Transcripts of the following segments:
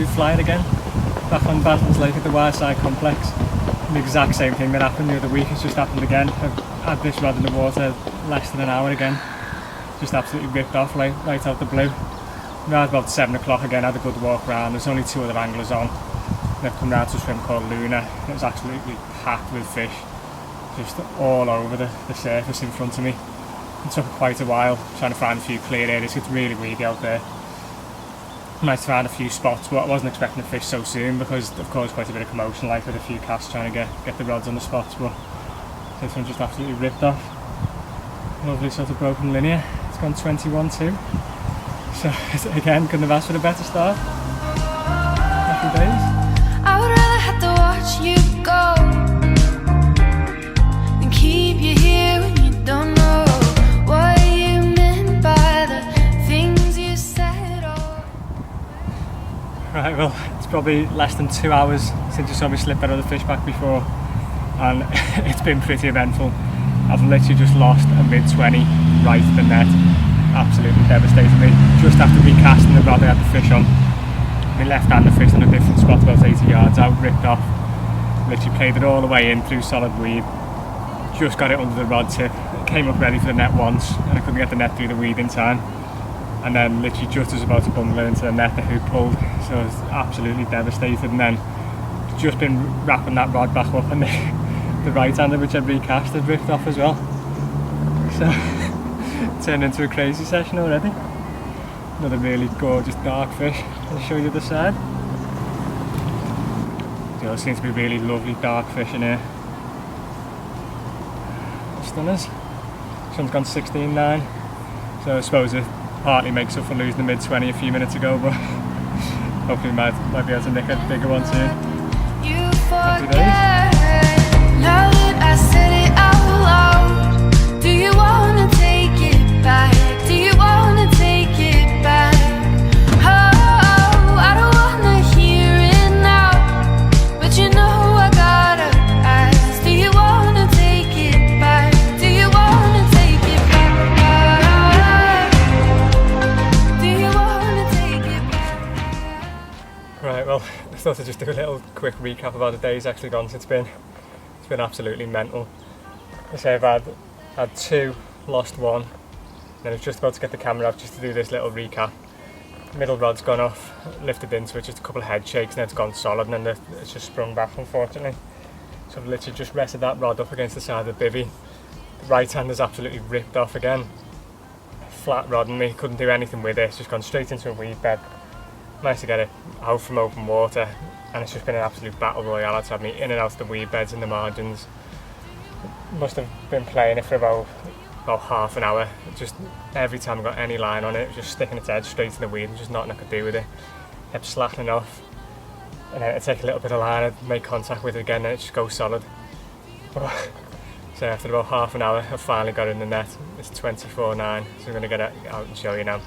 absolute flying again. Back on Bantons Lake at the Wyreside complex. The exact same thing that happened the other week has just happened again. I've had this rod in the water less than an hour again. Just absolutely ripped off right out the blue. Around about 7 o'clock again, had a good walk around. There's only 2 other anglers on. They've come round to a swim called Luna. It was absolutely packed with fish, just all over the surface in front of me. It took quite a while trying to find a few clear areas. It's really weedy out there. Nice to find a few spots, but I wasn't expecting to fish so soon because of course quite a bit of commotion, like with a few casts trying to get the rods on the spots. But this one just absolutely ripped off. Lovely sort of broken linear. It's gone 21-2. So again, couldn't have asked for a better start. Happy days. I would rather have to watch you go than keep you here when you don't know what you meant by the things you said. Right, well, it's probably less than 2 hours since you saw me slip that other fish back before, and it's been pretty eventful. I've literally just lost a mid-20 right to the net. Absolutely devastated me. Just after recasting the rod I had the fish on. My left hand, the fish on a different spot about 80 yards out, ripped off. Literally played it all the way in through solid weed. Just got it under the rod tip. It came up ready for the net once, and I couldn't get the net through the weed in time. And then literally just as about to bundle it into the net, the hook pulled. So I was absolutely devastated. And then just been wrapping that rod back up, and the right hander which I'd recast had ripped off as well. So it turned into a crazy session already. Another really gorgeous dark fish. I'll show you the side. There seems to be really lovely dark fish in here. Stunners. This one's gone 16-9. So I suppose it partly makes up for losing the mid-20 a few minutes ago, but hopefully we might be able to nick a bigger one soon. Happy days. Now that I said it out loud, do you wanna take it back? Do you wanna take it back? Oh, I don't wanna hear it now, but you know I gotta ask. Do you wanna take it back? Do you wanna take it back? Do you wanna take it back? Right, well, I thought I'd just do a little quick recap of how the day's actually gone. It's been absolutely mental. I say I've had 2, lost 1, then I was just about to get the camera up just to do this little recap. Middle rod's gone off, lifted into it, just a couple of head shakes, and then it's gone solid, and then it's just sprung back unfortunately. So I've literally just rested that rod up against the side of the bivvy. The right hand is absolutely ripped off again. Flat rod on me, couldn't do anything with it, it's just gone straight into a weed bed. Managed to get it out from open water, and it's just been an absolute battle royale. It's had me in and out of the weed beds and the margins. Must have been playing it for about half an hour. Just every time I got any line on it, it was just sticking its head straight in the weed and just nothing I could do with it. Kept slackening off, and then I'd take a little bit of line, I'd make contact with it again, and it just goes solid. So after about half an hour, I finally got it in the net. It's 24-9, so I'm going to get it out and show you now.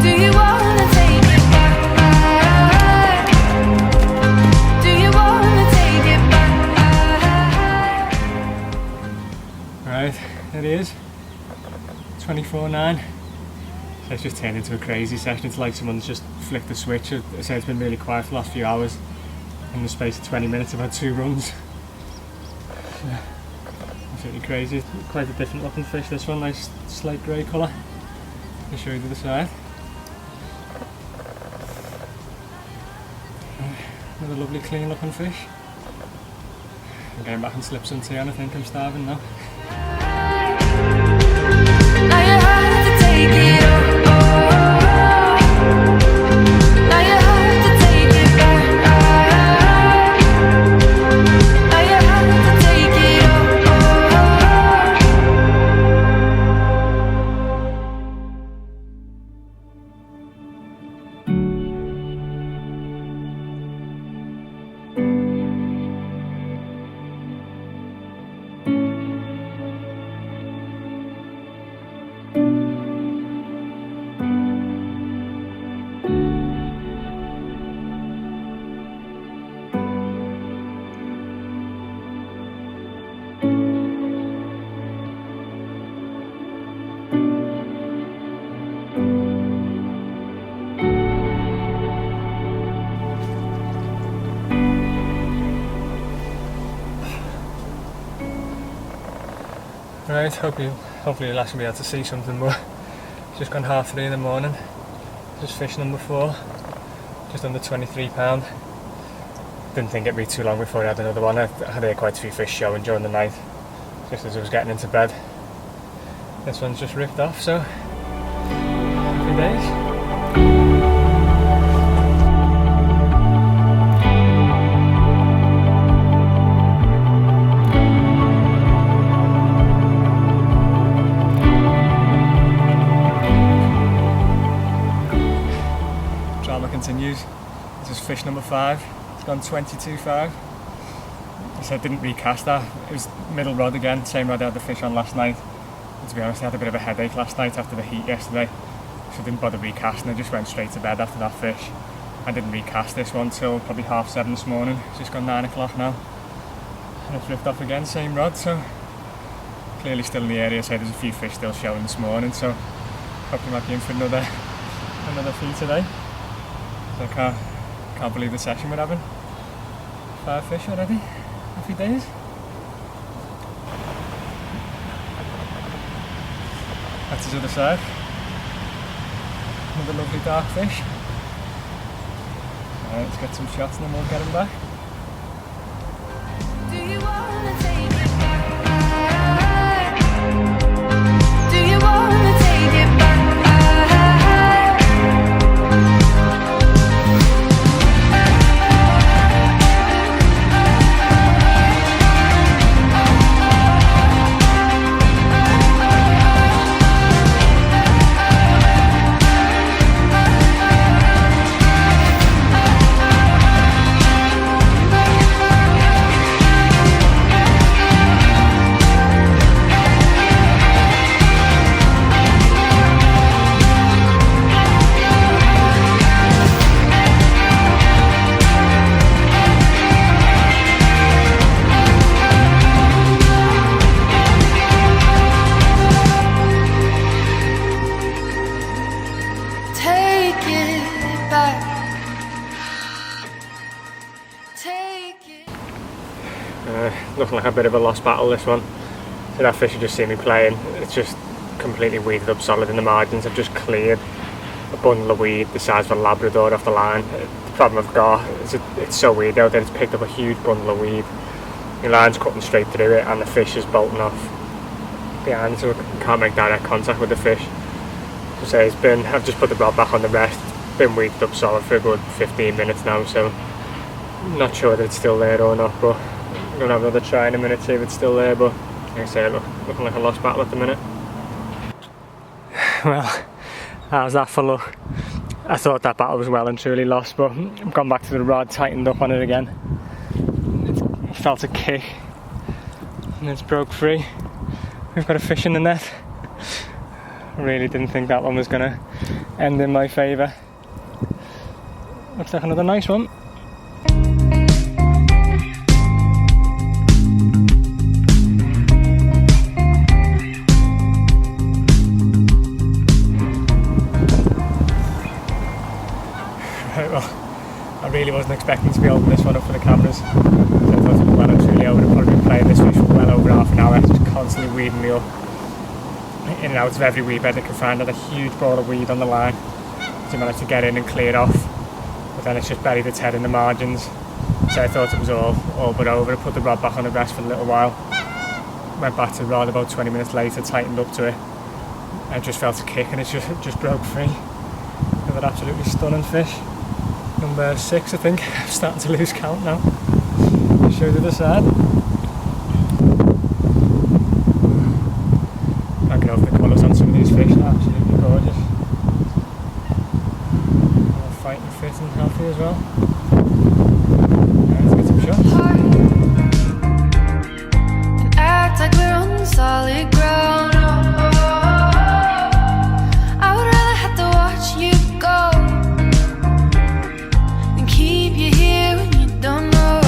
Do you wanna take it back? Do you wanna take it back? Right, there it is. 24-9. So it's just turned into a crazy session. It's like someone's just flicked the switch. I say it's been really quiet for the last few hours. In the space of 20 minutes I've had 2 runs. Yeah, absolutely crazy. Quite a different looking fish, this one, nice slate grey colour. I'll show you to the side. Another lovely clean looking fish. I'm getting back and slip some tea on, I think I'm starving now. Now you have to take it all. Now you have to take it back. Now you have to take it Right, hopefully you'll actually be able to see something more. It's just gone 3:30 in the morning. Just fish number 4, just under £23. Didn't think it'd be too long before I had another one. I had quite a few fish showing during the night, just as I was getting into bed. This one's just ripped off, so happy days. Continues. This is fish number 5. It's gone 22.5. So I didn't recast that. It was middle rod again, same rod I had the fish on last night. And to be honest, I had a bit of a headache last night after the heat yesterday, so I didn't bother recasting. I just went straight to bed after that fish. I didn't recast this one till probably 7:30 this morning. It's just gone 9 o'clock now. And it's ripped off again, same rod, so clearly still in the area. So there's a few fish still showing this morning, so hopefully might be in for another feed today. So I can't believe the session we're having. 5 fish already. Happy days. That's his other side. Another lovely dark fish. Alright, let's get some shots and then we'll get him back. Do you wanna take it back? Do you wanna take it back? Looking like a bit of a lost battle, this one. So that fish you just see me playing, it's just completely weeded up solid in the margins. I've just cleared a bundle of weed the size of a Labrador off the line. The problem I've got is it's so weedy out there, it's picked up a huge bundle of weed. The line's cutting straight through it and the fish is bolting off behind, so I can't make direct contact with the fish. So I've just put the rod back on the rest. It's been weeded up solid for a good 15 minutes now, so I'm not sure that it's still there or not, but I'm going to have another try in a minute, see if it's still there. But like I say, looking like a lost battle at the minute. Well, how's that for luck? I thought that battle was well and truly lost, but I've gone back to the rod, tightened up on it again. It felt a kick and it's broke free. We've got a fish in the net. I really didn't think that one was going to end in my favour. Looks like another nice one. Right, well, I really wasn't expecting to be holding this one up for the cameras. So I thought it was well and truly over. I've probably been playing this fish for well over half an hour, just constantly weeding me up. In and out of every weed bed I could find. Had a huge ball of weed on the line, so I managed to get in and clear it off, but then it's just buried its head in the margins. So I thought it was all but over. I put the rod back on the rest for a little while, went back to the rod about 20 minutes later, tightened up to it, and I just felt a kick and it just broke free. Another absolutely stunning fish. Number 6, I think. I'm starting to lose count now. I'll show you the other side. Can't get over the colours on some of these fish, they're absolutely gorgeous. All fighting fit and healthy as well. Let's get some shots. And act like we're on solid ground. I would rather have to watch you go than keep you here when you don't know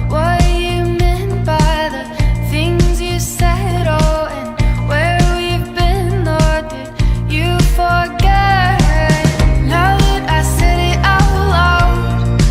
what you meant by the things you said. Oh, and where we've been, or did you forget? Now that I said it out loud,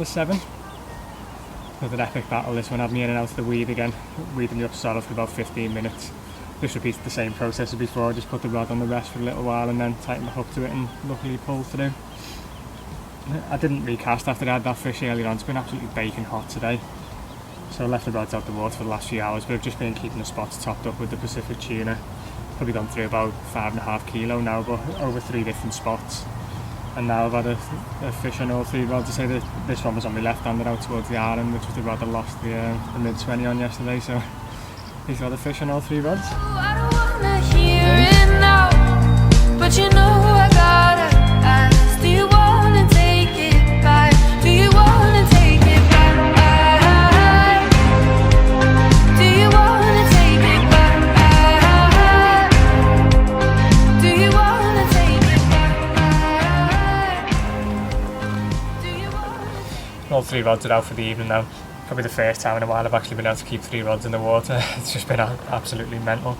number 7. Another epic battle. This one had me in and out of the weed again, weeding me up solid for about 15 minutes. Just repeated the same process as before, just put the rod on the rest for a little while and then tighten the hook to it and luckily pulled through. I didn't recast after I had that fish earlier on. It's been absolutely baking hot today. So I left the rods out the water for the last few hours, but I've just been keeping the spots topped up with the Pacific tuna. Probably gone through about 5.5 kilo now, but over 3 different spots. And now I've had a fish on all 3 rods. I say that this one was on my left-hander out towards the island, which was the rod I lost the mid-20 on yesterday, so he's got a fish on all 3 rods. I don't wanna hear it now, but you know I gotta ask. Do you wanna take it back? Do you wanna take it back? Do you wanna take it back? Do you wanna take it back? Do you wanna? All 3 rods are out for the evening now. Probably the first time in a while I've actually been able to keep 3 rods in the water. It's just been absolutely mental.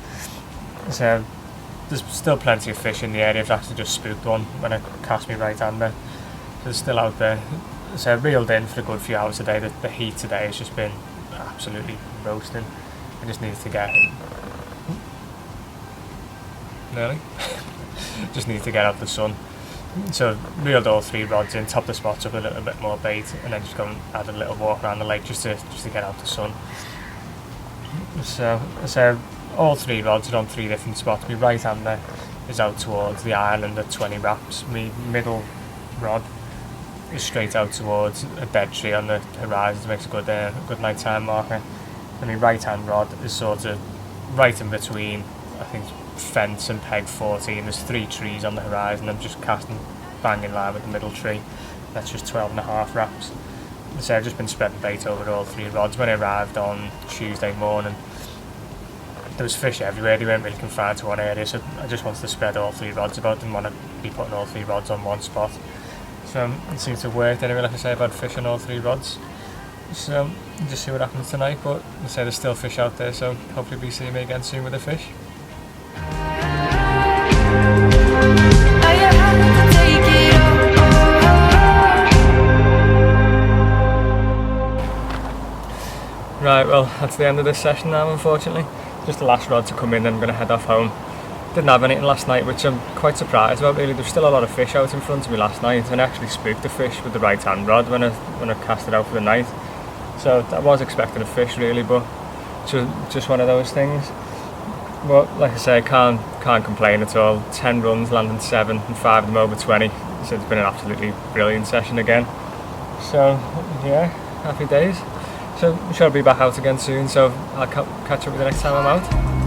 So there's still plenty of fish in the area. I've actually just spooked one when I cast my right-hander. They're still out there. So I've reeled in for a good few hours today. The heat today has just been absolutely roasting. I just need to get... Nearly? Just need to get out the sun. So reeled all 3 rods in, top the spots up a little bit more bait, and then just go and add a little walk around the lake just to get out the sun. So all 3 rods are on 3 different spots. My right hander is out towards the island at 20 wraps. My middle rod is straight out towards a dead tree on the horizon, makes a good nighttime marker. And my right hand rod is sort of right in between, I think, fence and peg 14. There's 3 trees on the horizon. I'm just casting bang in line with the middle tree. That's just 12.5 wraps. So I've just been spreading bait over all 3 rods. When I arrived on Tuesday morning, there was fish everywhere. They weren't really confined to one area, so I just wanted to spread all 3 rods about. Didn't want to be putting all 3 rods on one spot. So it seems to have worked anyway. Like I say, I've had fish on all 3 rods. So just see what happens tonight. But like I say, there's still fish out there, so hopefully we see me again soon with a fish. Right, well, that's the end of this session now, unfortunately. Just the last rod to come in, then I'm going to head off home. Didn't have anything last night, which I'm quite surprised about, really. There's still a lot of fish out in front of me last night, and I actually spooked the fish with the right-hand rod when I cast it out for the night. So I was expecting a fish, really, but just one of those things. But like I say, I can't complain at all. 10 runs, landing 7, and 5 of them over 20. So it's been an absolutely brilliant session again. So yeah, happy days. So I'm sure I'll be back out again soon, so I'll catch up with you next time I'm out.